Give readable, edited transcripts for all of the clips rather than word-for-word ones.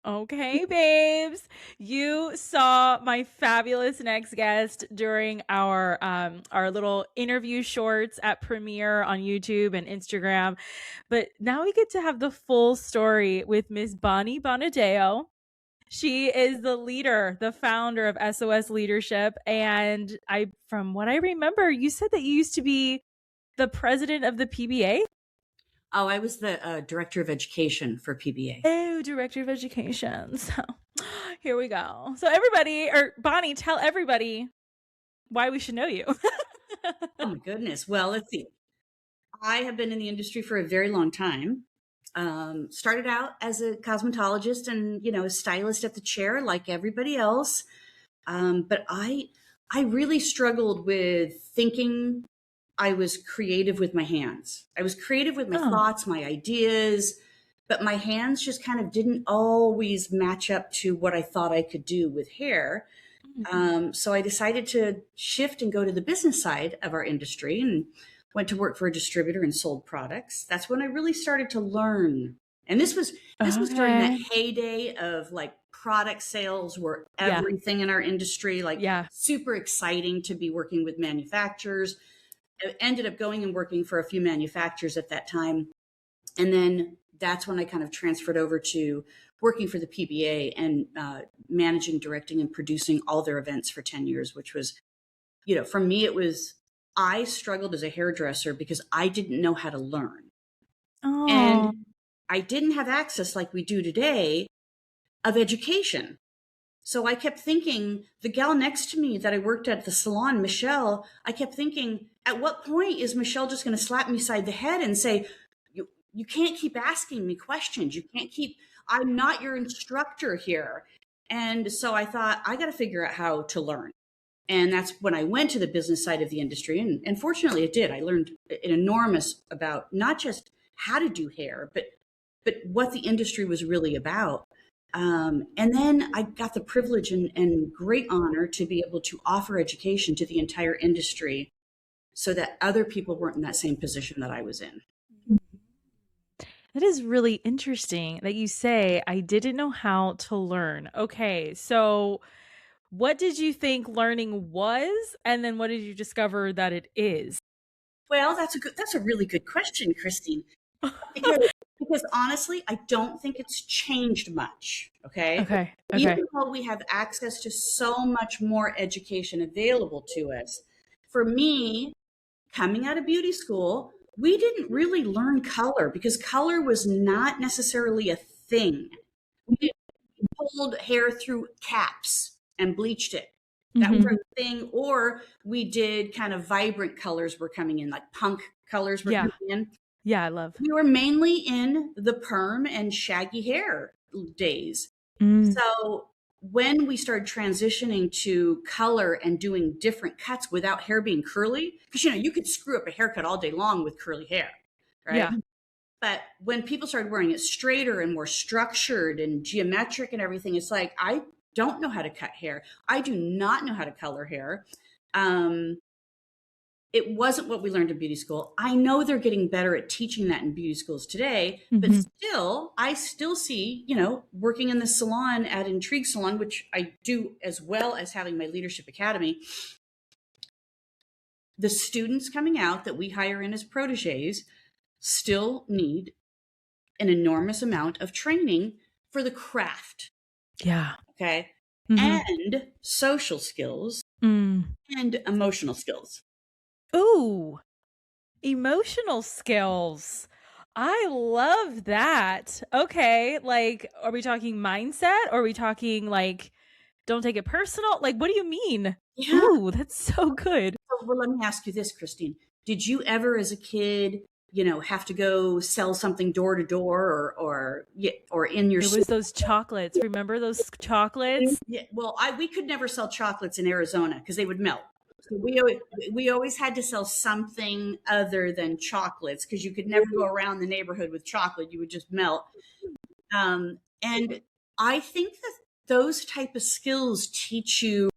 Okay, babes. You saw my fabulous next guest during our little interview shorts at Premiere on YouTube and Instagram. But now we get to have the full story with Miss Bonnie Bonadeo. She is the leader, the founder of SOS Leadership. And from what I remember, you said that you used to be the president of the PBA. Oh, I was the director of education for PBA. Oh, director of education. So here we go. So everybody, or Bonnie, tell everybody why we should know you. Oh my goodness. Well, let's see. I have been in the industry for a very long time. Started out as a cosmetologist and, a stylist at the chair like everybody else. But I really struggled with thinking I was creative with my hands. I was creative with my thoughts, my ideas, but my hands just kind of didn't always match up to what I thought I could do with hair. So I decided to shift and go to the business side of our industry and went to work for a distributor and sold products. That's when I really started to learn. And this was during that heyday of like product sales were everything in our industry, like super exciting to be working with manufacturers. I ended up going and working for a few manufacturers at that time. And then that's when I kind of transferred over to working for the PBA and managing, directing, and producing all their events for 10 years, which was, for me, I struggled as a hairdresser because I didn't know how to learn. And I didn't have access like we do today of education. So I kept thinking, the gal next to me that I worked at the salon, Michelle, I kept thinking, at what point is Michelle just going to slap me side the head and say, you can't keep asking me questions. I'm not your instructor here. And so I thought, I got to figure out how to learn. And that's when I went to the business side of the industry. And fortunately it did. I learned an enormous about not just how to do hair, but what the industry was really about. And then I got the privilege and great honor to be able to offer education to the entire industry so that other people weren't in that same position that I was in. That is really interesting that you say, I didn't know how to learn. Okay, so what did you think learning was? And then what did you discover that it is? Well, that's a really good question, Christine. Because honestly, I don't think it's changed much. Okay. Even though we have access to so much more education available to us, for me, coming out of beauty school, we didn't really learn color because color was not necessarily a thing. We pulled hair through caps and bleached it. That was our thing. Or we did kind of vibrant colors were coming in, like punk colors were coming in. Yeah, I love. We were mainly in the perm and shaggy hair days. So when we started transitioning to color and doing different cuts without hair being curly, because you could screw up a haircut all day long with curly hair, right? Yeah. But when people started wearing it straighter and more structured and geometric and everything, it's like, I don't know how to cut hair. I do not know how to color hair. It wasn't what we learned in beauty school. I know they're getting better at teaching that in beauty schools today, but still, I still see, working in the salon at Intrigue Salon, which I do as well as having my leadership academy, the students coming out that we hire in as proteges still need an enormous amount of training for the craft. Yeah. Okay. And social skills and emotional skills. Ooh, emotional skills. I love that. Okay. Like, are we talking mindset? Or are we talking like, don't take it personal? Like, what do you mean? Yeah. Ooh, that's so good. Well, let me ask you this, Christine. Did you ever as a kid, have to go sell something door to door or in your... It was those chocolates. Remember those chocolates? Yeah. Well, we could never sell chocolates in Arizona because they would melt. So we always had to sell something other than chocolates because you could never go around the neighborhood with chocolate. You would just melt. And I think that those type of skills teach you,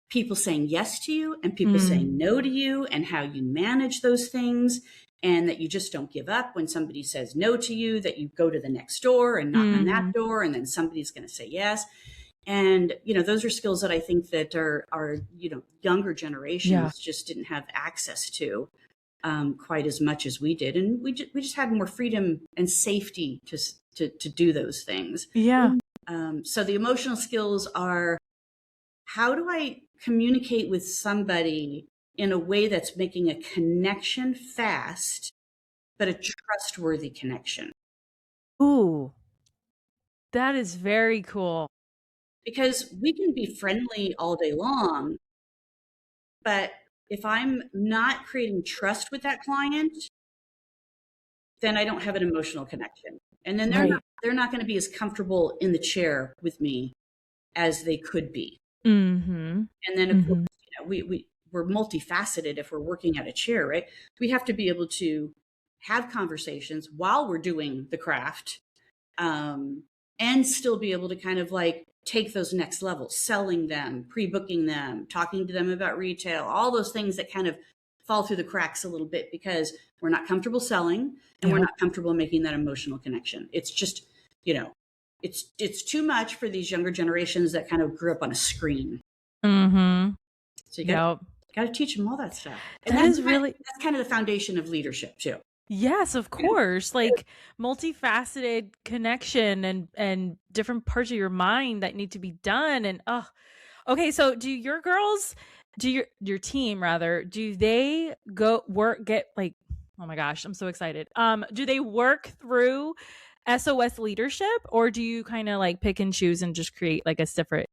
people saying yes to you and people saying no to you and how you manage those things. and that you just don't give up when somebody says no to you, that you go to the next door and knock on that door, and then somebody's going to say yes. And, those are skills that I think that are younger generations just didn't have access to quite as much as we did. And we just had more freedom and safety to do those things. Yeah. So the emotional skills are, how do I communicate with somebody in a way that's making a connection fast, but a trustworthy connection? Ooh, that is very cool. Because we can be friendly all day long, but if I'm not creating trust with that client, then I don't have an emotional connection. And then they're not going to be as comfortable in the chair with me as they could be. And then of course, we're multifaceted if we're working at a chair, right? We have to be able to have conversations while we're doing the craft, and still be able to kind of like take those next levels, selling them, pre-booking them, talking to them about retail, all those things that kind of fall through the cracks a little bit because we're not comfortable selling and we're not comfortable making that emotional connection. It's just, it's too much for these younger generations that kind of grew up on a screen. So you got to teach them all that stuff. And that's kind of the foundation of leadership too. Yes, of course. Like multifaceted connection and different parts of your mind that need to be done. And okay. So do your girls, your team rather, do they get like, oh my gosh, I'm so excited. Do they work through SOS leadership, or do you kind of like pick and choose and just create like a separate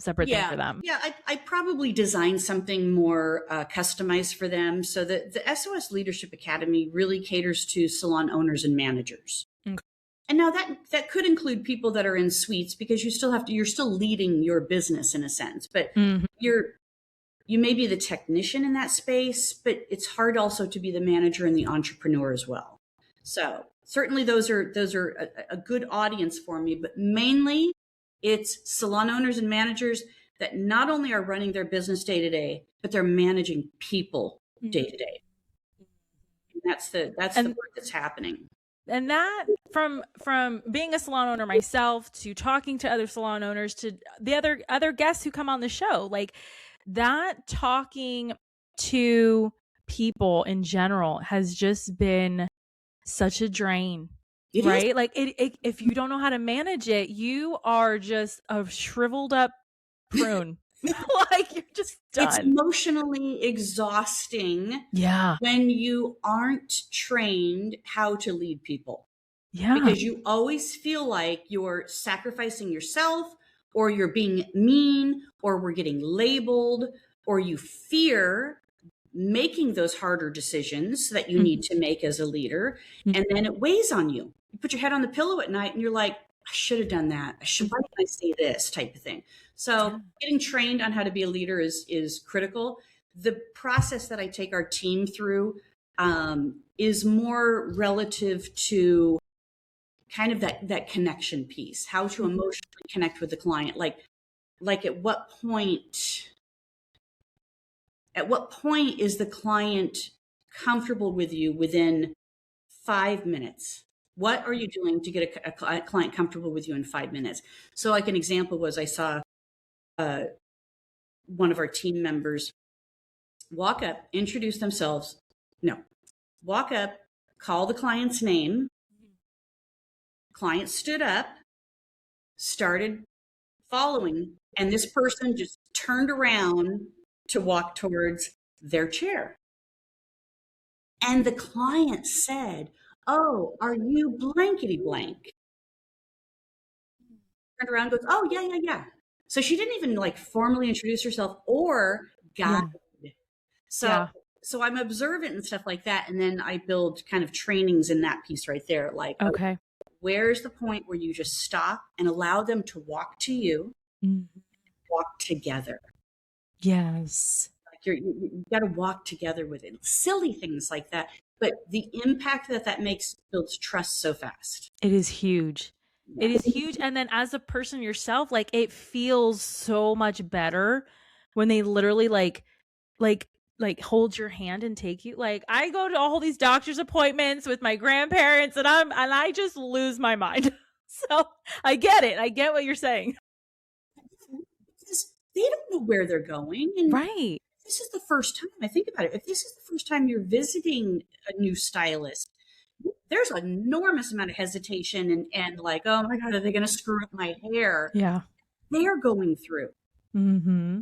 thing for them? Yeah, I probably design something more customized for them. So the SOS Leadership Academy really caters to salon owners and managers. Okay. And now that could include people that are in suites, because you're still leading your business in a sense, but you may be the technician in that space, but it's hard also to be the manager and the entrepreneur as well. So certainly those are a good audience for me, but mainly it's salon owners and managers that not only are running their business day to day, but they're managing people day to day. And that's the work that's happening. And that from being a salon owner myself to talking to other salon owners to the other guests who come on the show, like that talking to people in general has just been such a drain. Right? Like if you don't know how to manage it, you are just a shriveled up prune. Like you're just done. It's emotionally exhausting. Yeah. When you aren't trained how to lead people. Yeah. Because you always feel like you're sacrificing yourself, or you're being mean, or we're getting labeled, or you fear making those harder decisions that you need to make as a leader. And then it weighs on you. You put your head on the pillow at night and you're like, I should have done that. Why didn't I say this type of thing? So getting trained on how to be a leader is critical. The process that I take our team through is more relative to kind of that connection piece, how to emotionally connect with the client. Like at what point is the client comfortable with you within 5 minutes? What are you doing to get a client comfortable with you in 5 minutes? So like an example was, I saw one of our team members walk up, introduce themselves. No, walk up, call the client's name. Client stood up, started following, and this person just turned around to walk towards their chair. And the client said, "Oh, are you blankety blank?" Turned around and goes, "Oh, yeah. So she didn't even like formally introduce herself or guide. So I'm observant and stuff like that. And then I build kind of trainings in that piece right there. Like, okay, where's the point where you just stop and allow them to walk to you, walk together? Yes. Like you got to walk together with it. Silly things like that. But the impact that makes builds trust so fast. It is huge. It is huge. And then as a person yourself, like it feels so much better when they literally like like hold your hand and take you. Like I go to all these doctor's appointments with my grandparents and I just lose my mind. So I get it. I get what you're saying. Because they don't know where they're going. And Right. this is the first time, I think about it, if this is the first time you're visiting a new stylist, there's an enormous amount of hesitation and like, oh my God, are they going to screw up my hair? Yeah. They're going through. Mm-hmm.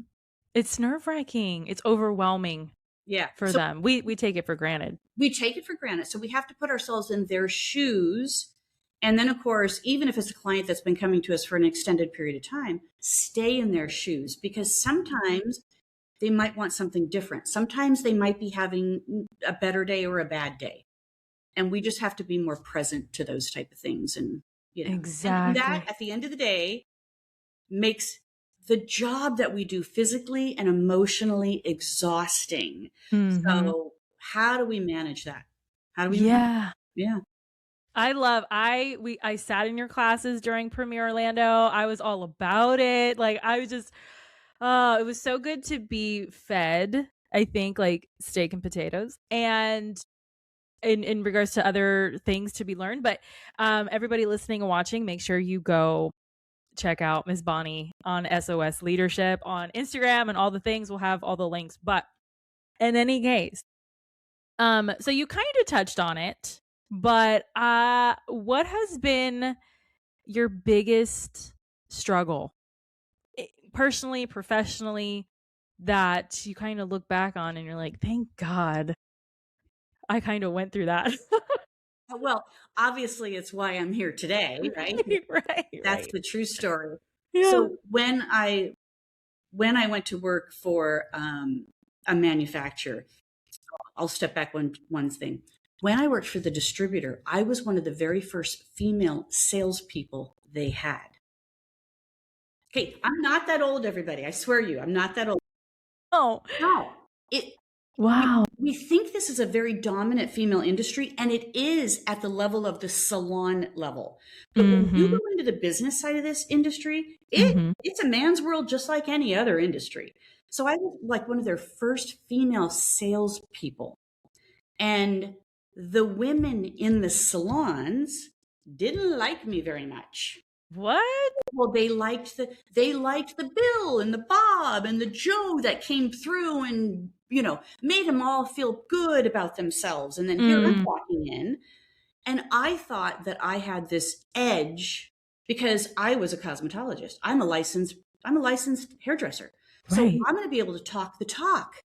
It's nerve-wracking. It's overwhelming. Yeah. For them. We take it for granted. We take it for granted. So we have to put ourselves in their shoes. And then, of course, even if it's a client that's been coming to us for an extended period of time, stay in their shoes, because sometimes they might want something different. Sometimes they might be having a better day or a bad day. And we just have to be more present to those type of things. And, you know, exactly. And that at the end of the day makes the job that we do physically and emotionally exhausting. Mm-hmm. So how do we manage that? How do we? Yeah. Yeah. I sat in your classes during Premiere Orlando. I was all about it. Like I was just, it was so good to be fed, I think, like steak and potatoes, and in regards to other things to be learned. But everybody listening and watching, make sure you go check out Ms. Bonnie on SOS Leadership on Instagram and all the things. We'll have all the links. But in any case, so you kind of touched on it, but what has been your biggest struggle, personally, professionally, that you kind of look back on and you're like, thank God I kind of went through that? Well, obviously it's why I'm here today, right? Right. That's the true story. Yeah. So when I went to work for a manufacturer, I'll step back one thing. When I worked for the distributor, I was one of the very first female salespeople they had. Okay, I'm not that old, everybody. I swear you, I'm not that old. Oh. No. Wow. We think this is a very dominant female industry, and it is at the level of the salon level. But when you go into the business side of this industry, it's a man's world just like any other industry. So I was like one of their first female salespeople. And the women in the salons didn't like me very much. What? Well, they liked the Bill and the Bob and the Joe that came through and, you know, made them all feel good about themselves. And then here I'm walking in, and I thought that I had this edge because I was a cosmetologist. I'm a licensed hairdresser. So Right. I'm going to be able to talk the talk.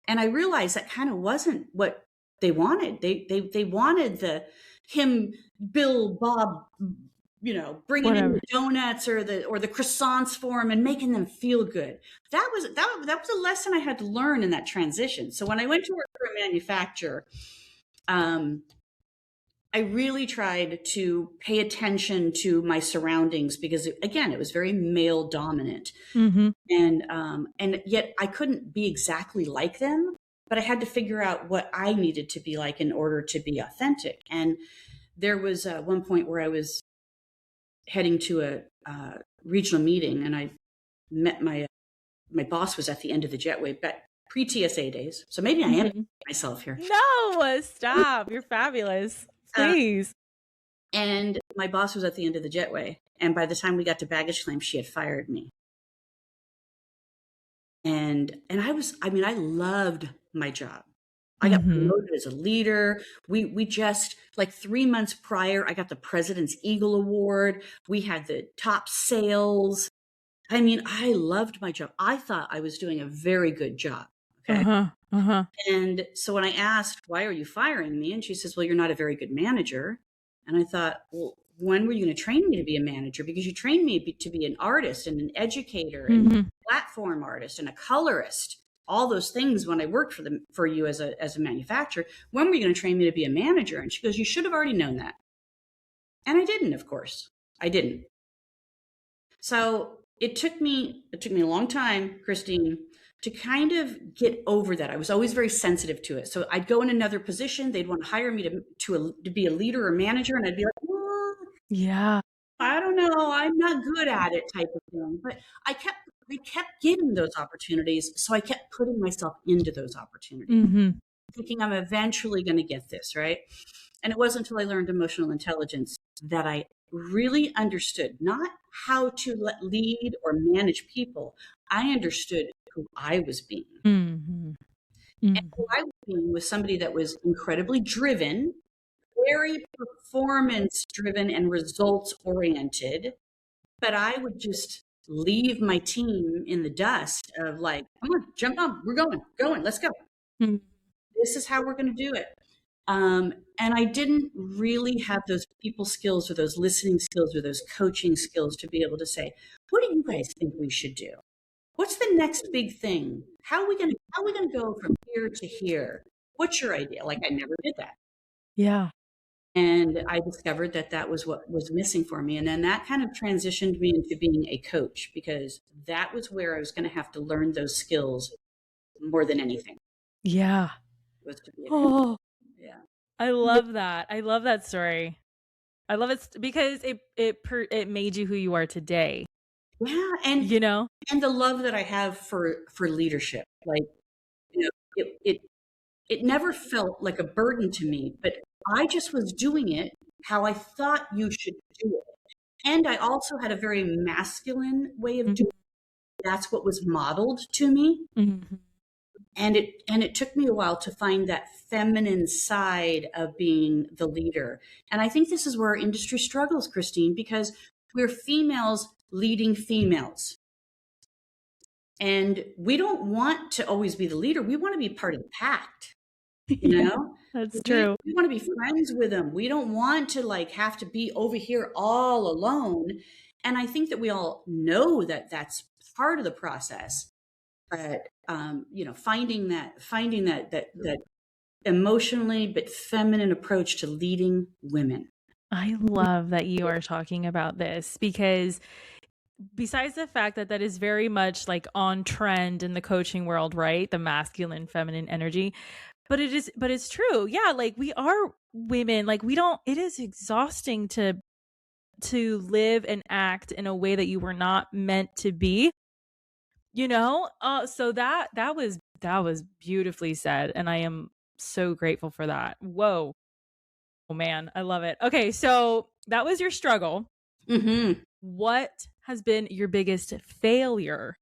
And I realized that kind of wasn't what they wanted. They wanted the him, Bill, Bob, you know, bringing in the donuts or the croissants for them and making them feel good. That was a lesson I had to learn in that transition. So when I went to work for a manufacturer, I really tried to pay attention to my surroundings because, again, it was very male dominant. And yet I couldn't be exactly like them, but I had to figure out what I needed to be like in order to be authentic. And there was one point where I was heading to a regional meeting, and I met my boss was at the end of the jetway, but pre-TSA days. So maybe I am myself here. No, stop. You're fabulous. Please. And my boss was at the end of the jetway. And by the time we got to baggage claim, she had fired me. And I loved my job. I got promoted as a leader. We just, like 3 months prior, I got the President's Eagle Award. We had the top sales. I mean, I loved my job. I thought I was doing a very good job. Okay. And so when I asked, why are you firing me? And she says, well, you're not a very good manager. And I thought, well, when were you going to train me to be a manager? Because you trained me to be an artist and an educator and a platform artist and a colorist. All those things when I worked for you as a manufacturer. When were you going to train me to be a manager? And she goes, you should have already known that. And I didn't, of course. I didn't. So it took me a long time, Christine, to kind of get over that. I was always very sensitive to it. So I'd go in another position. They'd want to hire me to be a leader or manager. And I'd be like, well, yeah, I don't know. I'm not good at it type of thing. But I kept I kept getting those opportunities. So I kept putting myself into those opportunities, thinking I'm eventually going to get this, right? And it wasn't until I learned emotional intelligence that I really understood not how to lead or manage people. I understood who I was being. Mm-hmm. And who I was being was somebody that was incredibly driven, very performance driven and results oriented. But I would just leave my team in the dust of like, come on, jump on, we're going, let's go. Mm-hmm. This is how we're going to do it. And I didn't really have those people skills or those listening skills or those coaching skills to be able to say, what do you guys think we should do? What's the next big thing? How are we going to go from here to here? What's your idea? Like, I never did that. Yeah. And I discovered that that was what was missing for me. And then that kind of transitioned me into being a coach, because that was where I was going to have to learn those skills more than anything. Yeah. Was to be a coach. Oh, yeah. I love that. I love that story. I love it because it made you who you are today. Yeah. And, you know, and the love that I have for leadership, like, you know, it never felt like a burden to me, but I just was doing it how I thought you should do it. And I also had a very masculine way of doing it. That's what was modeled to me. Mm-hmm. And it took me a while to find that feminine side of being the leader. And I think this is where our industry struggles, Christine, because we're females leading females. And we don't want to always be the leader. We want to be part of the pack. You know, that's true. We want to be friends with them. We don't want to like have to be over here all alone. And I think that we all know that that's part of the process. But you know, finding that emotionally but feminine approach to leading women. I love that you are talking about this, because besides the fact that that is very much like on trend in the coaching world, right? The masculine, feminine energy. But it's true. Yeah. Like, we are women, like, it is exhausting to live and act in a way that you were not meant to be, you know? So that was beautifully said. And I am so grateful for that. Whoa. Oh man, I love it. Okay. So that was your struggle. Mm-hmm. What has been your biggest failure,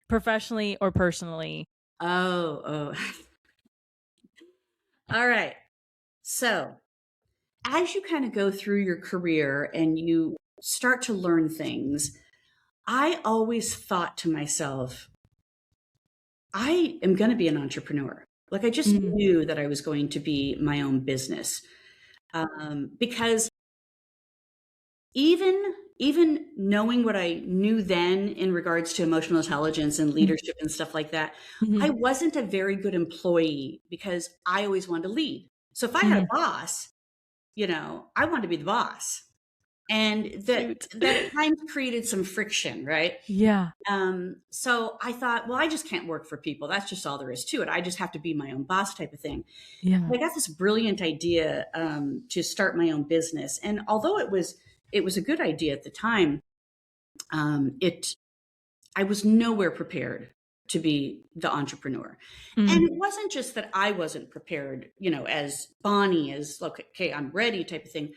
professionally or personally? Oh. All right. So as you kind of go through your career and you start to learn things, I always thought to myself, I am going to be an entrepreneur. Like, I just knew that I was going to be my own business. Because even knowing what I knew then in regards to emotional intelligence and leadership and stuff like that, I wasn't a very good employee because I always wanted to lead. So if I had a boss, you know, I wanted to be the boss. And that at times created some friction, right? Yeah. So I thought, well, I just can't work for people. That's just all there is to it. I just have to be my own boss type of thing. Yeah. I got this brilliant idea to start my own business. And although it was a good idea at the time, I was nowhere prepared to be the entrepreneur. And it wasn't just that I wasn't prepared, you know, as Bonnie, as, look, okay, I'm ready type of thing.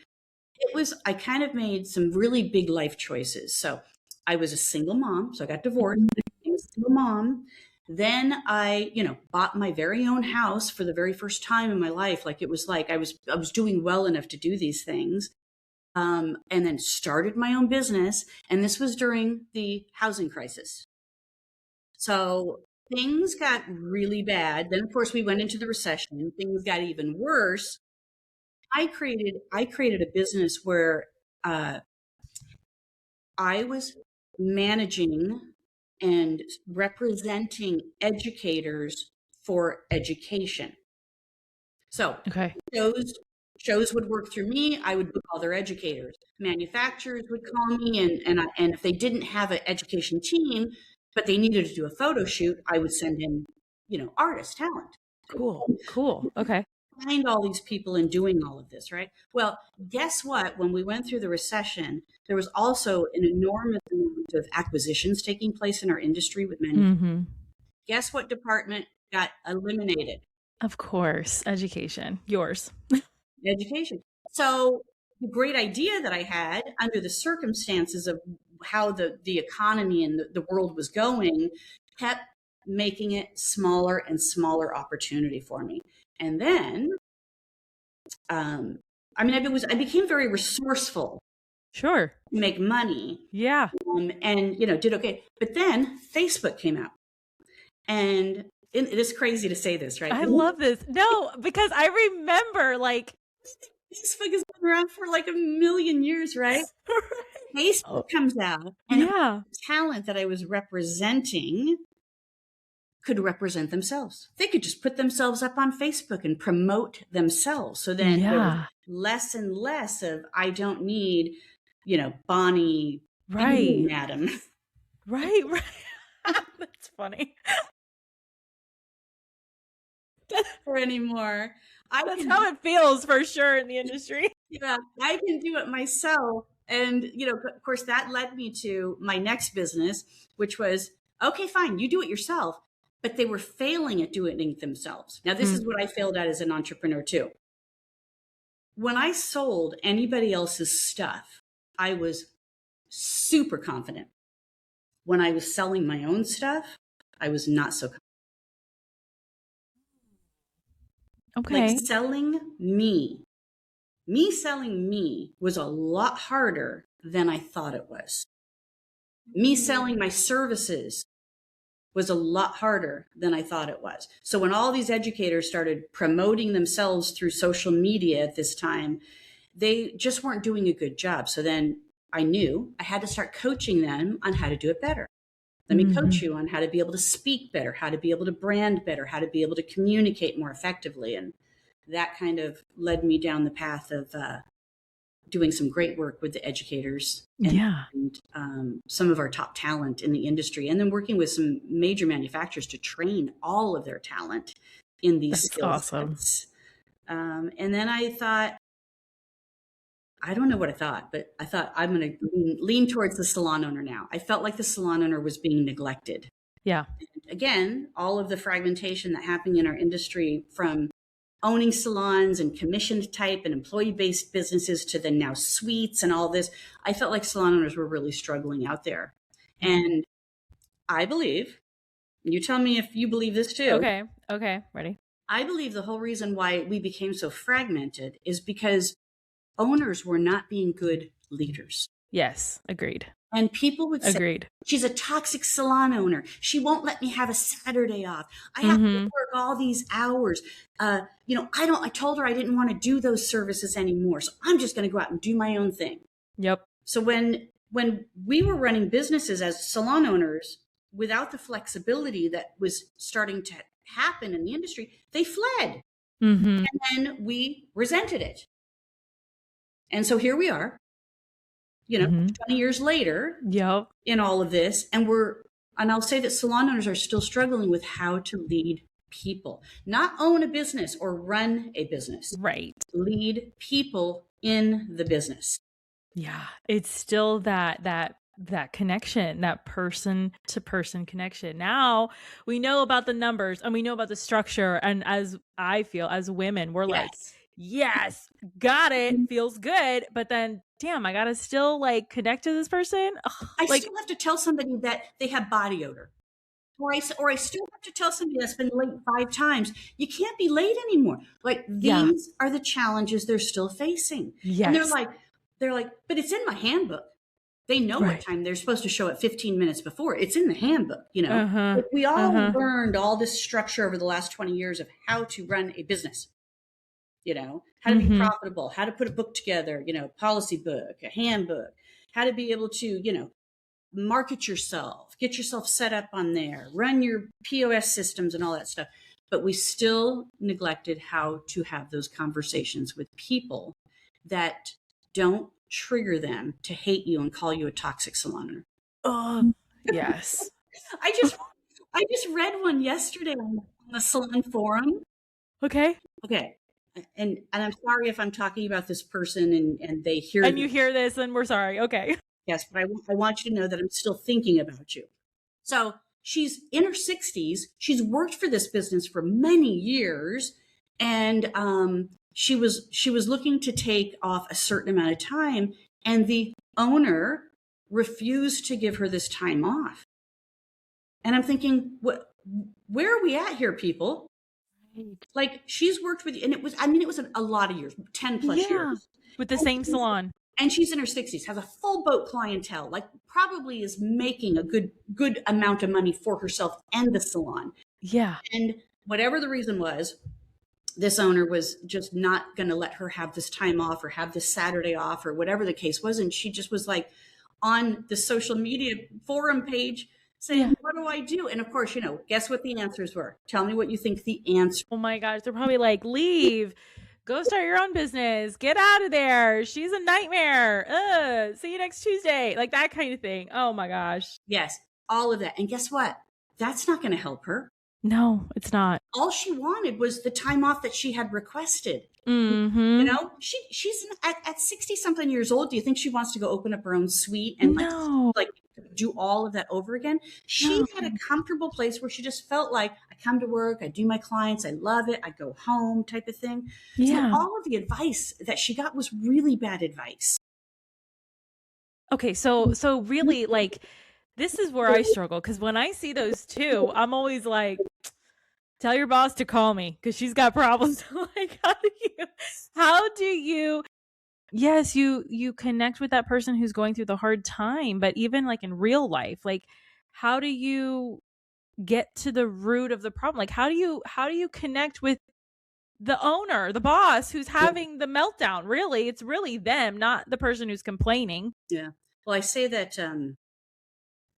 It was, I kind of made some really big life choices. So I was a single mom. So I got divorced, I became a single mom. Then I, you know, bought my very own house for the very first time in my life. Like, it was like I was doing well enough to do these things. And then started my own business. And this was during the housing crisis. So things got really bad. Then, of course, we went into the recession. Things got even worse. I created a business where I was managing and representing educators for education. So shows would work through me. I would book all their educators. Manufacturers would call me, and if they didn't have an education team, but they needed to do a photo shoot, I would send in, you know, artist talent. Cool. Okay. find all these people and doing all of this, right? Well, guess what? When we went through the recession, there was also an enormous amount of acquisitions taking place in our industry with manufacturing. Mm-hmm. Guess what department got eliminated? Of course, education. Yours. Education. So the great idea that I had under the circumstances of how the economy and the world was going kept making it smaller and smaller opportunity for me. And then, I became very resourceful Sure. to make money. Yeah. And, did okay. But then Facebook came out. And it is crazy to say this, right? I love this. No, because I remember Facebook has been around for like a million years, right? Facebook comes out, and the talent that I was representing could represent themselves. They could just put themselves up on Facebook and promote themselves. So then there was less and less of, I don't need, Bonnie, right, madam. Right. That's funny. Or anymore. That's how it feels for sure in the industry. Yeah, I can do it myself. And, of course, that led me to my next business, which was, okay, fine, you do it yourself. But they were failing at doing it themselves. Now, this is what I failed at as an entrepreneur, too. When I sold anybody else's stuff, I was super confident. When I was selling my own stuff, I was not so confident. Okay. Like selling me selling me was a lot harder than I thought it was. Me selling my services was a lot harder than I thought it was. So when all these educators started promoting themselves through social media at this time, they just weren't doing a good job. So then I knew I had to start coaching them on how to do it better. Let me coach you on how to be able to speak better, how to be able to brand better, how to be able to communicate more effectively. And that kind of led me down the path of doing some great work with the educators and some of our top talent in the industry, and then working with some major manufacturers to train all of their talent in these skill sets. And then I thought, I don't know what I thought, but I thought I'm going to lean towards the salon owner now. I felt like the salon owner was being neglected. Yeah. And again, all of the fragmentation that happened in our industry, from owning salons and commissioned type and employee-based businesses to then now suites and all this, I felt like salon owners were really struggling out there. And I believe, you tell me if you believe this too. Okay. Ready? I believe the whole reason why we became so fragmented is because owners were not being good leaders. Yes, agreed. And people would say, agreed, she's a toxic salon owner. She won't let me have a Saturday off. I have to work all these hours. I told her I didn't want to do those services anymore. So I'm just going to go out and do my own thing. Yep. So when we were running businesses as salon owners without the flexibility that was starting to happen in the industry, they fled. And then we resented it. And so here we are, 20 years later in all of this. And I'll say that salon owners are still struggling with how to lead people, not own a business or run a business. Right. Lead people in the business. Yeah. It's still that connection, that person to person connection. Now we know about the numbers and we know about the structure. And as I feel, as women, we're like, yes, got it. Feels good. But then, damn, I got to still connect to this person. Ugh, I still have to tell somebody that they have body odor. Or I still have to tell somebody that's been late 5 times, you can't be late anymore. These are the challenges they're still facing. Yes. And they're like, but it's in my handbook. They know what time they're supposed to show at 15 minutes before. It's in the handbook, But we all learned all this structure over the last 20 years of how to run a business. How to be profitable, how to put a book together, policy book, a handbook, how to be able to, market yourself, get yourself set up on there, run your POS systems and all that stuff. But we still neglected how to have those conversations with people that don't trigger them to hate you and call you a toxic salon owner. Oh, yes. I just read one yesterday on the salon forum. Okay. and I'm sorry if I'm talking about this person and they hear And you this. hear this and we're sorry. Okay. Yes, but I want you to know that I'm still thinking about you. So she's in her 60s. She's worked for this business for many years, and she was looking to take off a certain amount of time, and the owner refused to give her this time off. And I'm thinking, where are we at here, people? Like, she's worked with you, and it was a lot of years, 10 plus years. With the same salon. And she's in her 60s, has a full boat clientele, like probably is making a good amount of money for herself and the salon. Yeah. And whatever the reason was, this owner was just not going to let her have this time off or have this Saturday off or whatever the case was. And she just was like on the social media forum page saying, what do I do? And of course, guess what the answers were? Tell me what you think the answer. Oh my gosh. They're probably like, leave, go start your own business, get out of there. She's a nightmare. See you next Tuesday. Like that kind of thing. Oh my gosh. Yes. All of that. And guess what? That's not going to help her. No, it's not. All she wanted was the time off that she had requested. Mm-hmm. She's at 60 something years old. Do you think she wants to go open up her own suite and like do all of that over again? She had a comfortable place where she just felt like, I come to work, I do my clients, I love it, I go home type of thing. Yeah. So all of the advice that she got was really bad advice. Okay, so really, like, this is where I struggle, because when I see those two, I'm always like, tell your boss to call me because she's got problems. Like, how do you, yes, you connect with that person who's going through the hard time, but even like in real life, like, how do you get to the root of the problem? Like, how do you connect with the owner, the boss who's having the meltdown? Really, it's really them, not the person who's complaining. Yeah. Well, I say that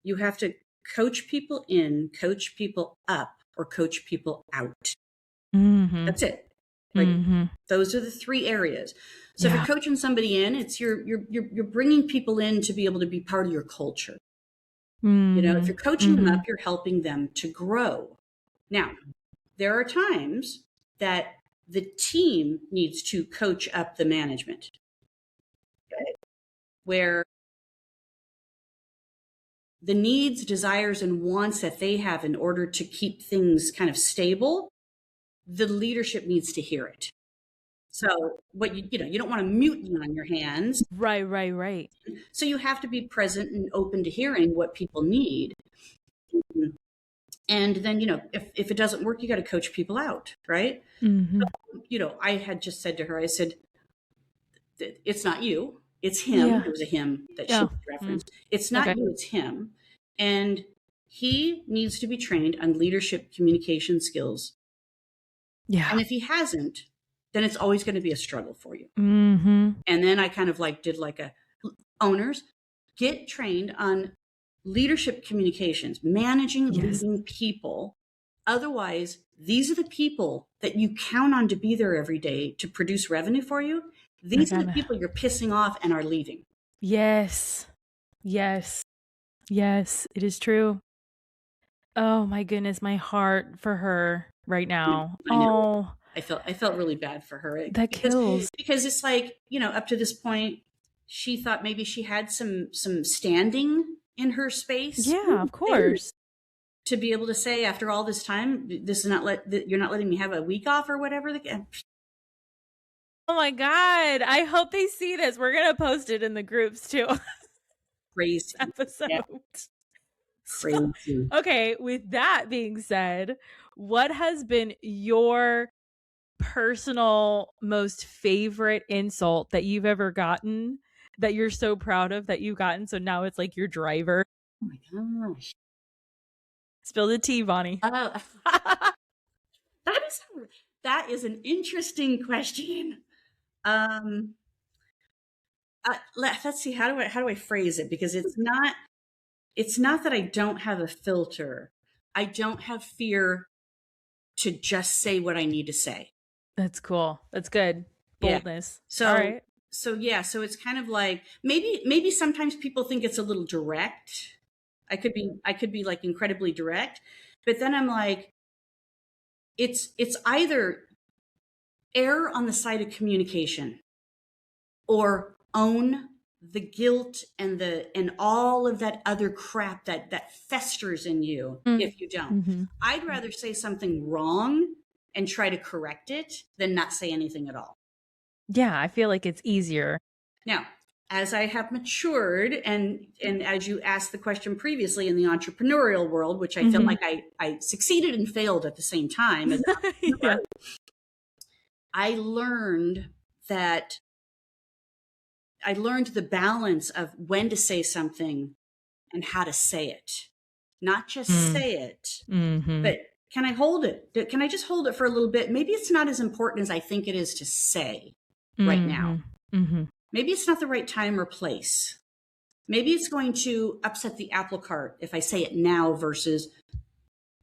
you have to coach people in, coach people up, or coach people out. Mm-hmm. That's it. Like those are the three areas. So if you're coaching somebody in, it's you're bringing people in to be able to be part of your culture. If you're coaching them up, you're helping them to grow. Now, there are times that the team needs to coach up the management, okay? Where the needs, desires, and wants that they have in order to keep things kind of stable, the leadership needs to hear it. So what you don't want a mutiny on your hands. Right. So you have to be present and open to hearing what people need. And then, if it doesn't work, you got to coach people out, right? So, I had just said to her, I said, it's not you, it's him. Yeah. It was a him that she referenced. It's not you, it's him. And he needs to be trained on leadership communication skills. Yeah. And if he hasn't, then it's always going to be a struggle for you. And then I kind of did owners, get trained on leadership communications, managing, leading people. Otherwise, these are the people that you count on to be there every day to produce revenue for you. These are the people you're pissing off and are leaving. Yes, it is true. Oh my goodness, my heart for her right now. I know. I felt really bad for her. That kills. Because it's up to this point, she thought maybe she had some standing in her space. Yeah, of course. To be able to say, after all this time, this is you're not letting me have a week off or whatever. Oh my God. I hope they see this. We're going to post it in the groups too. Crazy episode. Yeah. Crazy. So, okay. With that being said, what has been your personal most favorite insult that you've ever gotten, that you're so proud of that you've gotten? So now it's like your driver. Oh my gosh. Spill the tea, Bonnie. That is an interesting question. Let's see, how do I phrase it? Because it's not that I don't have a filter. I don't have fear to just say what I need to say. That's cool. That's good. Boldness. Yeah. So, all right. So it's kind of like, maybe sometimes people think it's a little direct. I could be like incredibly direct, but then I'm like, it's either err on the side of communication, or own the guilt and all of that other crap that festers in you if you don't. Mm-hmm. I'd rather say something wrong and try to correct it than not say anything at all. Yeah, I feel like it's easier. Now, as I have matured, and as you asked the question previously, in the entrepreneurial world, which I feel like I succeeded and failed at the same time, Yeah. I learned the balance of when to say something and how to say it. Not just say it, but can I hold it? Can I just hold it for a little bit? Maybe it's not as important as I think it is to say right now. Maybe it's not the right time or place. Maybe it's going to upset the apple cart if I say it now versus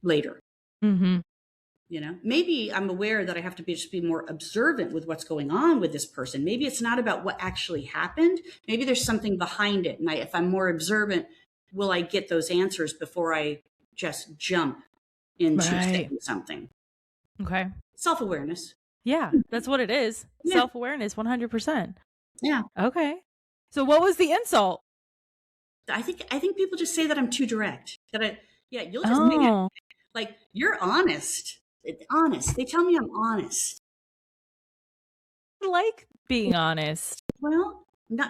later. You know, maybe I'm aware that I have to just be more observant with what's going on with this person. Maybe it's not about what actually happened. Maybe there's something behind it. And if I'm more observant, will I get those answers before I just jump into saying something? Okay. Self-awareness. Yeah, that's what it is. Yeah. Self-awareness, 100%. Yeah. Okay. So what was the insult? I think people just say that I'm too direct. You'll just make it like, you're honest. Honest. They tell me I'm honest. I like being honest. Well,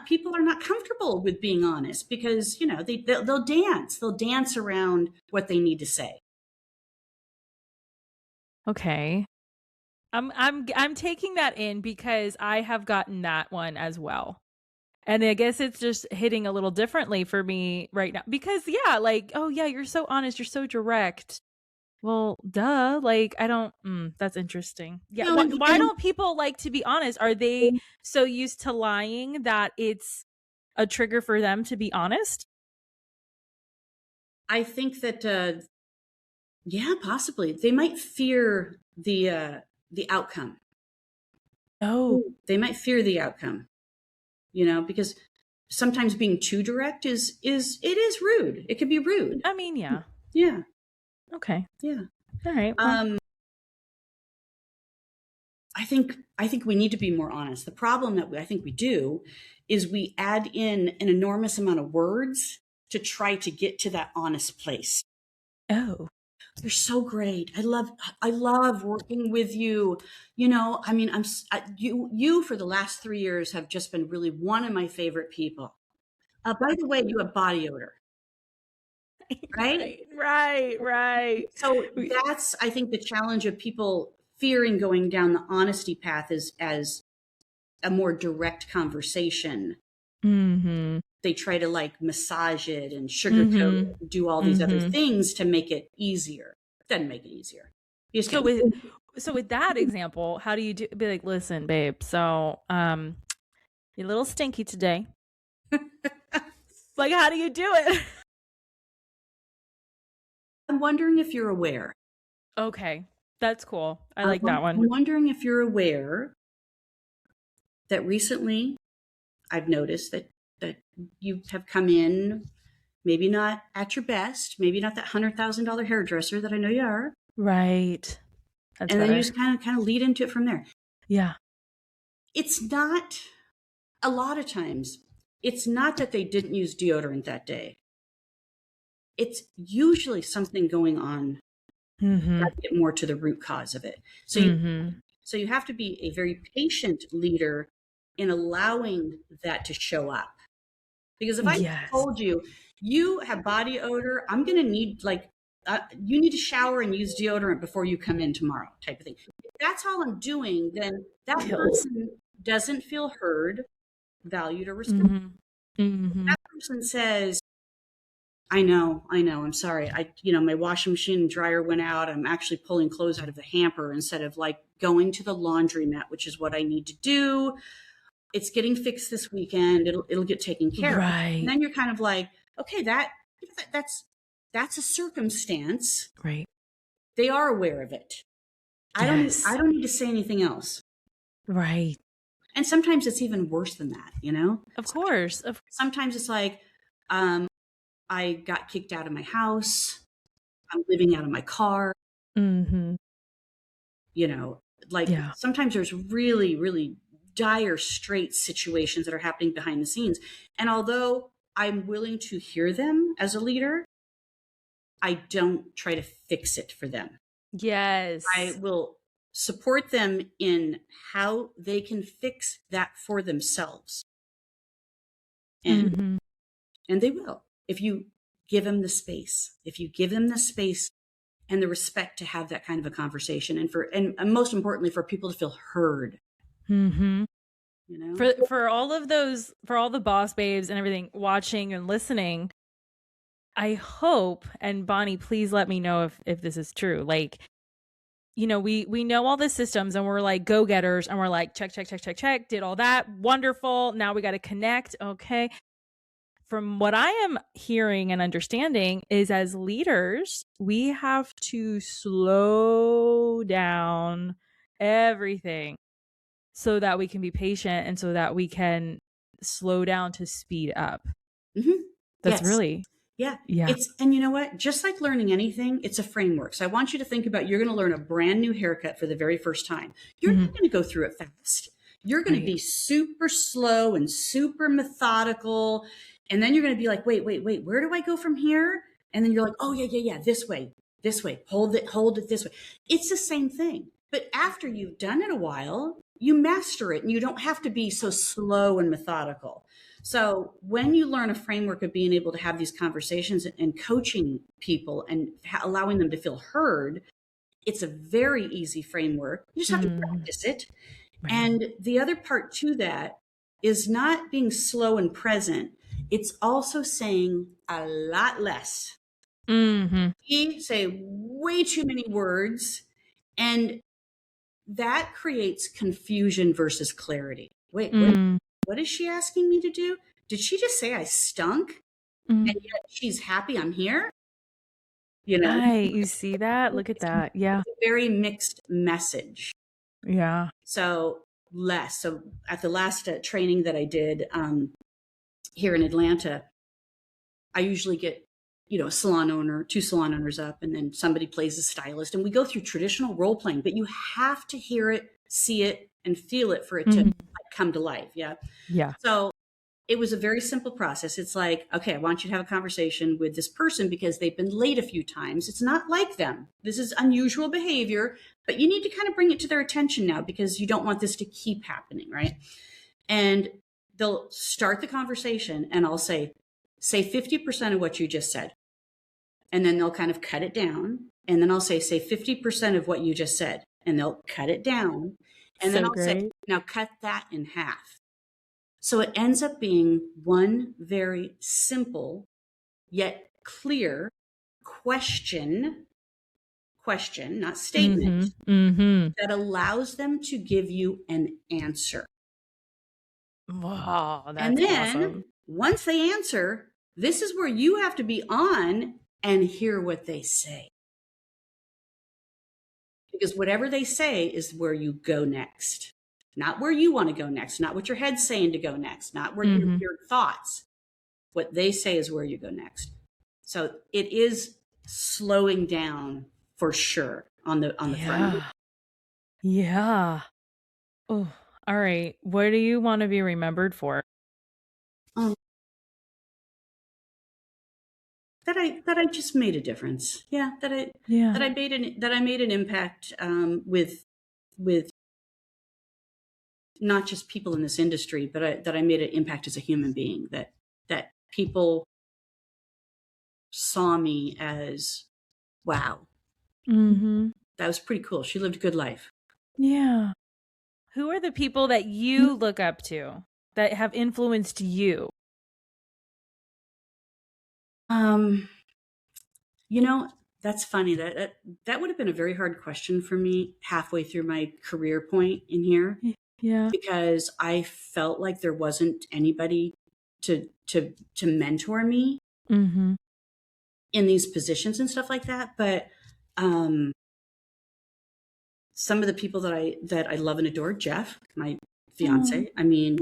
people are not comfortable with being honest because, you know, they'll dance. They'll dance around what they need to say. Okay. I'm taking that in because I have gotten that one as well. And I guess it's just hitting a little differently for me right now because like, oh yeah, you're so honest, you're so direct. Well, duh, like I don't that's interesting. Yeah, No, why don't people like to be honest? Are they so used to lying that it's a trigger for them to be honest? I think that possibly. They might fear the outcome. Oh. They might fear the outcome. You know, because sometimes being too direct is rude. It can be rude. I mean, yeah. Yeah. Okay. Yeah. All right. Well. I think we need to be more honest. The problem that I think we do is we add in an enormous amount of words to try to get to that honest place. Oh. You're so great. I love working with you. You know, I mean, you for the last 3 years have just been really one of my favorite people. By the way, you have body odor. Right. So that's, I think, the challenge of people fearing going down the honesty path is as a more direct conversation. They try to like massage it and sugarcoat, do all these other things to make it easier. It doesn't make it easier. So with that example, how do you be like, listen, babe, so you're a little stinky today. Like, how do you do it? I'm wondering if you're aware. Okay, that's cool. I like that one. I'm wondering if you're aware that recently I've noticed that you have come in, maybe not at your best, maybe not that $100,000 hairdresser that I know you are. Right. That's and then you just kind of lead into it from there. Yeah. It's not, a lot of times, it's not that they didn't use deodorant that day. It's usually something going on. To get more to the root cause of it. So you have to be a very patient leader in allowing that to show up. Because if I told you, you have body odor, I'm going to need you need to shower and use deodorant before you come in tomorrow type of thing. If that's all I'm doing, then that person doesn't feel heard, valued, or respected. That person says, I know, I'm sorry. My washing machine and dryer went out. I'm actually pulling clothes out of the hamper instead of like going to the laundromat, which is what I need to do. It's getting fixed this weekend. It'll get taken care of. And then you're kind of like, okay, that's a circumstance. Right. They are aware of it. I don't need to say anything else. Right. And sometimes it's even worse than that, you know? Of course. Sometimes it's like, I got kicked out of my house. I'm living out of my car. You know, Like Yeah. sometimes there's really, really dire straight situations that are happening behind the scenes. And although I'm willing to hear them as a leader, I don't try to fix it for them. I Yes. will support them in how they can fix that for themselves. And Mm-hmm. and they will. If you give them the space. If you give them the space and the respect to have that kind of a conversation, and most importantly for people to feel heard. Mm-hmm. You know? For all of those, for all the boss babes and everything watching and listening, I hope, and Bonnie, please let me know if this is true. Like, you know, we know all the systems and we're like go-getters and we're like check, did all that. Wonderful. Now we got to connect. Okay. From what I am hearing and understanding is as leaders, we have to slow down everything so that we can be patient and so that we can slow down to speed up. Mm-hmm. That's Yes. really, Yeah. yeah. And you know what? Just like learning anything, it's a framework. So I want you to think about, you're going to learn a brand new haircut for the very first time. You're not going to go through it fast. You're going to be super slow and super methodical. And then you're going to be like, wait, where do I go from here? And then you're like, oh yeah, this way, hold it this way. It's the same thing. But after you've done it a while, you master it and you don't have to be so slow and methodical. So when you learn a framework of being able to have these conversations and coaching people and allowing them to feel heard, it's a very easy framework. You just have to practice it. Right. And the other part to that is not being slow and present. It's also saying a lot less. Mm-hmm. We say way too many words, and that creates confusion versus clarity. Wait, what is she asking me to do? Did she just say I stunk? And yet she's happy I'm here? You know, You see that? Look at that. Yeah. it's a very mixed message. Yeah. So less. So at the last training that I did here in Atlanta, I usually get, a salon owner, 2 salon owners up, and then somebody plays a stylist. And we go through traditional role playing, but you have to hear it, see it, and feel it for it to come to life. Yeah. Yeah. So it was a very simple process. It's like, okay, I want you to have a conversation with this person because they've been late a few times. It's not like them. This is unusual behavior, but you need to kind of bring it to their attention now because you don't want this to keep happening, right? And they'll start the conversation and I'll say 50% of what you just said. And then they'll kind of cut it down. And then I'll say 50% of what you just said. And they'll cut it down. And then I'll say, now cut that in half. So it ends up being one very simple yet clear question, not statement, that allows them to give you an answer. Wow, that's and then awesome. Once they answer, this is where you have to be on and hear what they say. Because whatever they say is where you go next. Not where you want to go next, not what your head's saying to go next, not where your thoughts. What they say is where you go next. So it is slowing down for sure on the front. Yeah. Oh, all right. What do you want to be remembered for? That I just made a difference. Yeah, that I made an impact with not just people in this industry, but that I made an impact as a human being. That people saw me as, wow, that was pretty cool. She lived a good life. Yeah. Who are the people that you look up to that have influenced you? That's funny. That would have been a very hard question for me halfway through my career point in here. Yeah. Because I felt like there wasn't anybody to mentor me in these positions and stuff like that. But some of the people that I love and adore, Jeff, my fiance, I mean,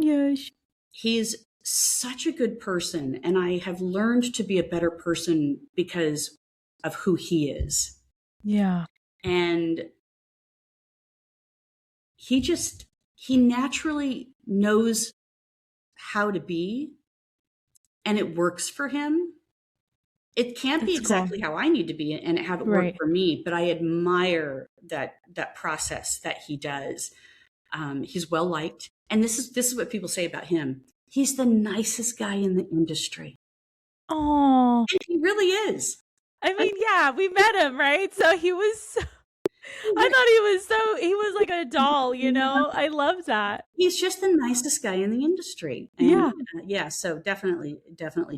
he's such a good person. And I have learned to be a better person because of who he is. Yeah. And he naturally knows how to be, and it works for him. It can't be exactly how I need to be and have it work for me, but I admire that process that he does. He's well liked, and this is what people say about him. He's the nicest guy in the industry. Oh, he really is. I mean, yeah, we met him, right? So he was. I thought he was like a doll, you know. I love that. He's just the nicest guy in the industry. And, yeah. So definitely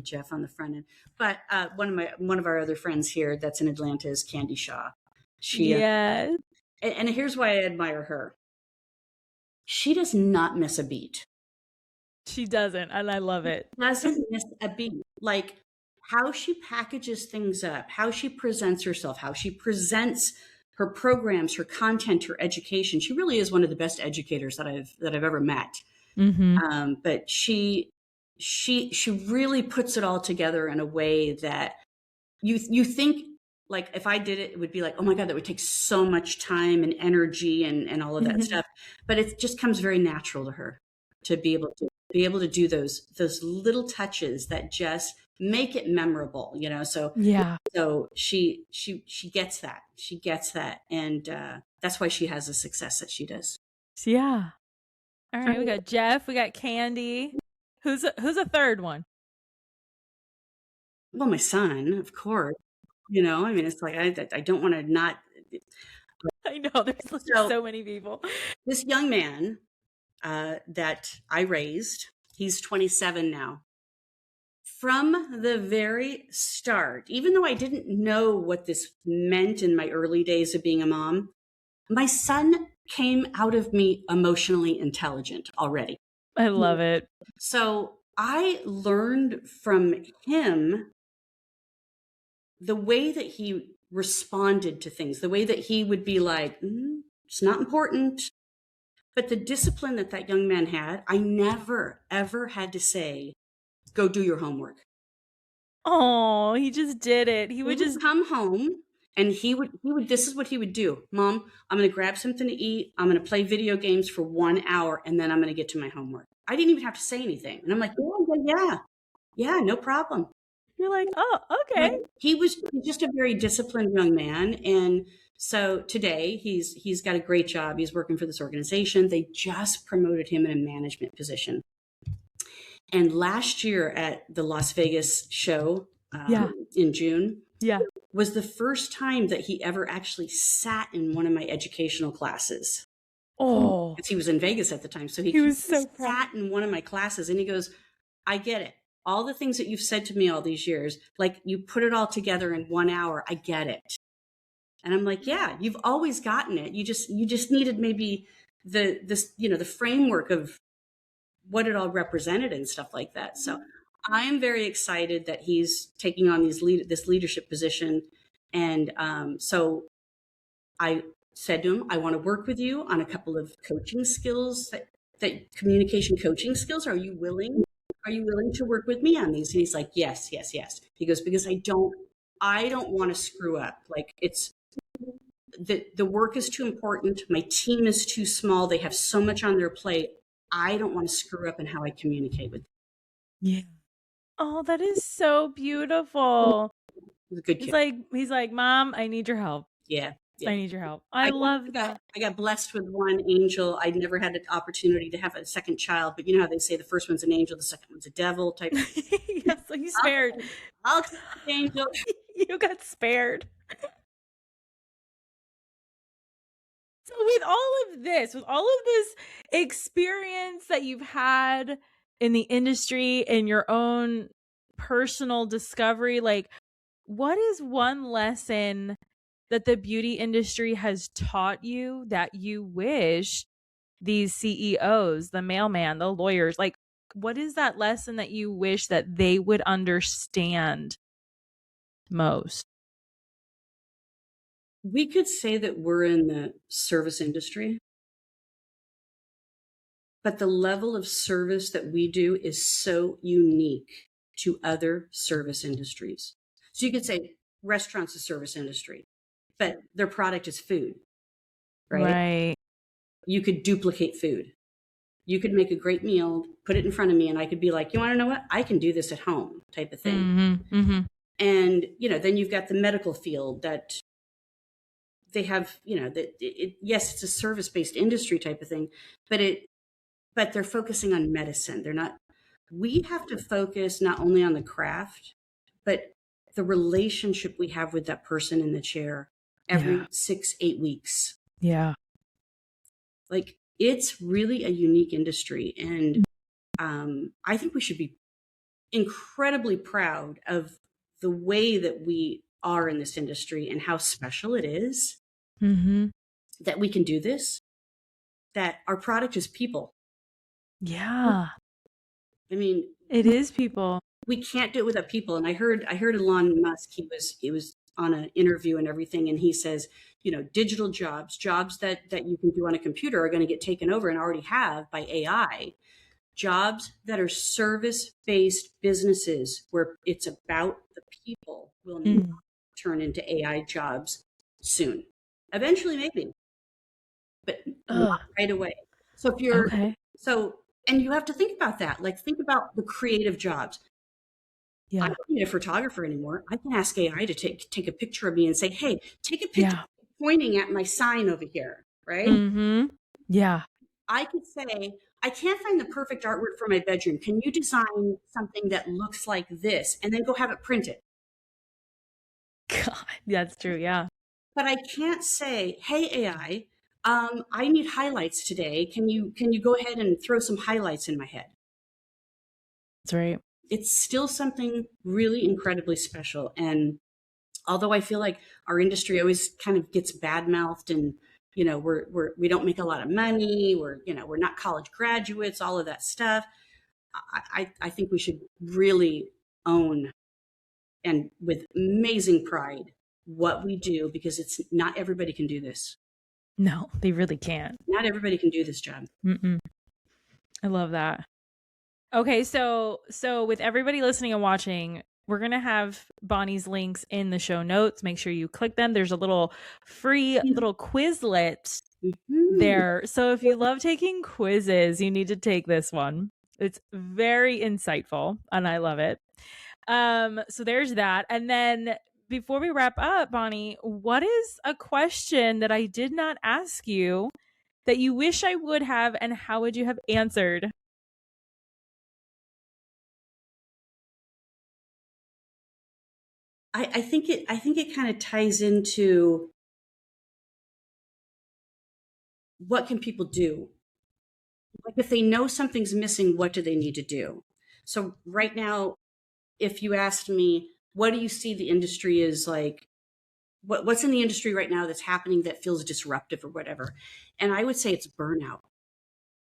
Jeff on the front end. But one of our other friends here that's in Atlanta is Candy Shaw. And here's why I admire her. She does not miss a beat. She doesn't, and I love it. Doesn't miss a beat. Like how she packages things up, how she presents herself, how she presents her programs, her content, her education. She really is one of the best educators that I've ever met. Mm-hmm. But she really puts it all together in a way that you think, like, if I did it, it would be like, oh my God, that would take so much time and energy and all of that stuff. But it just comes very natural to her to be able to do those little touches that just make it memorable, you know? So yeah. So she gets that. She gets that. And that's why she has the success that she does. Yeah. All right. We got Jeff. We got Candy. Who's a third one? Well, my son, of course. You know, I mean, it's like, I don't want to not. I know. There's so many people. This young man that I raised, he's 27 now. From the very start, even though I didn't know what this meant in my early days of being a mom, my son came out of me emotionally intelligent already. I love it. So I learned from him the way that he responded to things, the way that he would be like, it's not important. But the discipline that young man had, I never, ever had to say, go do your homework. Oh, he just did it. He would just come home and he would, this is what he would do. Mom, I'm going to grab something to eat. I'm going to play video games for 1 hour and then I'm going to get to my homework. I didn't even have to say anything. And I'm like, yeah, no problem. You're like, oh, okay. Like, he was just a very disciplined young man. And so today he's got a great job. He's working for this organization. They just promoted him in a management position. And last year at the Las Vegas show in June was the first time that he ever actually sat in one of my educational classes. Oh, because he was in Vegas at the time. So he was sat in one of my classes and he goes, I get it. All the things that you've said to me all these years, like you put it all together in 1 hour. I get it. And I'm like, yeah, you've always gotten it. You just needed maybe the framework of what it all represented and stuff like that. So I am very excited that he's taking on this leadership position. And so I said to him, I want to work with you on a couple of coaching skills, that communication coaching skills. Are you willing to work with me on these? And he's like, yes. He goes, because I don't want to screw up. Like the work is too important. My team is too small. They have so much on their plate. I don't want to screw up in how I communicate with them. Yeah. Oh, that is so beautiful. He's a good kid. He's like, Mom, I need your help. Yeah. I need your help. I love that. I got blessed with one angel. I never had an opportunity to have a second child, but you know how they say the first one's an angel, the second one's a devil type. Yeah, so you spared. I'll take the angel. You got spared. So with all of this experience that you've had in the industry, in your own personal discovery, like, what is one lesson that the beauty industry has taught you that you wish these CEOs, the mailman, the lawyers, like, what is that lesson that you wish that they would understand most? We could say that we're in the service industry, but the level of service that we do is so unique to other service industries. So you could say restaurants is service industry, but their product is food, right? you could duplicate food. You could make a great meal, put it in front of me, and I could be like, you want to know what? I can do this at home type of thing. Mm-hmm. Mm-hmm. And, then you've got the medical field that they have, yes, it's a service-based industry type of thing, but they're focusing on medicine. We have to focus not only on the craft, but the relationship we have with that person in the chair every 6-8 weeks. Yeah. Like, it's really a unique industry. And I think we should be incredibly proud of the way that we are in this industry and how special it is that we can do this, that our product is people. Yeah. I mean, it is people. We can't do it without people. And I heard Elon Musk, he was on an interview and everything, and he says, digital jobs that you can do on a computer are going to get taken over and already have by AI. Jobs that are service-based businesses where it's about the people will not turn into AI jobs soon. Eventually, maybe, but not right away. So if you're and you have to think about that. Like, think about the creative jobs. Yeah. I don't need a photographer anymore. I can ask AI to take a picture of me and say, hey, take a picture pointing at my sign over here, right? Mm-hmm. Yeah. I could say, I can't find the perfect artwork for my bedroom. Can you design something that looks like this? And then go have it printed. God, that's true, yeah. But I can't say, hey, AI, I need highlights today. Can you go ahead and throw some highlights in my head? That's right. It's still something really incredibly special. And although I feel like our industry always kind of gets bad-mouthed and, we don't make a lot of money, we're not college graduates, all of that stuff, I think we should really own, and with amazing pride, what we do, because it's not everybody can do this. No, they really can't. Not everybody can do this job. I love that. Okay, so with everybody listening and watching, we're going to have Bonnie's links in the show notes. Make sure you click them. There's a little free little Quizlet there. So if you love taking quizzes, you need to take this one. It's very insightful and I love it. So there's that. And then before we wrap up, Bonnie, what is a question that I did not ask you that you wish I would have, and how would you have answered? I think it kind of ties into what can people do? Like, if they know something's missing, what do they need to do? So right now, if you asked me, what do you see the industry is like, what's in the industry right now that's happening that feels disruptive or whatever? And I would say it's burnout.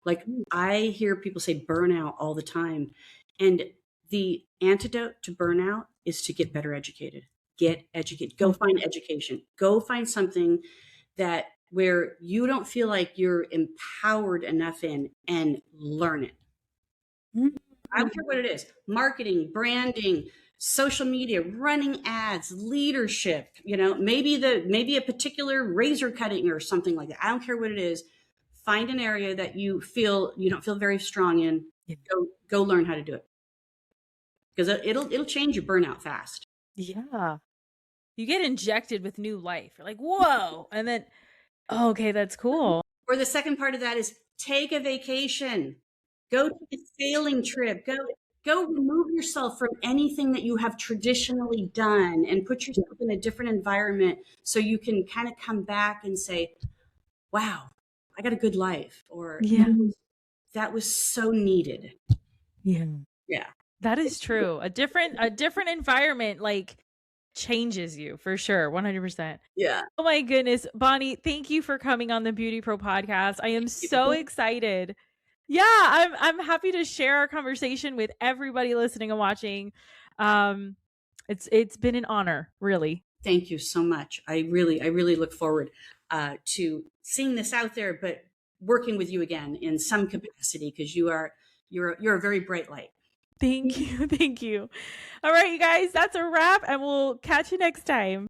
Like, I hear people say burnout all the time. And the antidote to burnout is to get better educated. Get educated. Go find education. Go find something where you don't feel like you're empowered enough in, and learn it. I don't care what it is. Marketing, branding, social media, running ads, leadership, maybe a particular razor cutting or something like that. I don't care what it is. Find an area that you don't feel very strong in. Go learn how to do it. Because it'll change your burnout fast. Yeah. You get injected with new life. You're like, whoa. And then, okay, that's cool. Or the second part of that is take a vacation. Go take a sailing trip. Go remove yourself from anything that you have traditionally done and put yourself in a different environment so you can kind of come back and say, wow, I got a good life. Or that was so needed. Yeah. Yeah. That is true. A different environment changes you for sure. 100%. Yeah. Oh my goodness. Bonnie, thank you for coming on the BeautyPro podcast. I am so excited. Yeah, I'm happy to share our conversation with everybody listening and watching. It's been an honor, really. Thank you so much. I really look forward to seeing this out there, but working with you again in some capacity, because you're a very bright light. Thank you. Thank you. All right, you guys, that's a wrap, and we'll catch you next time.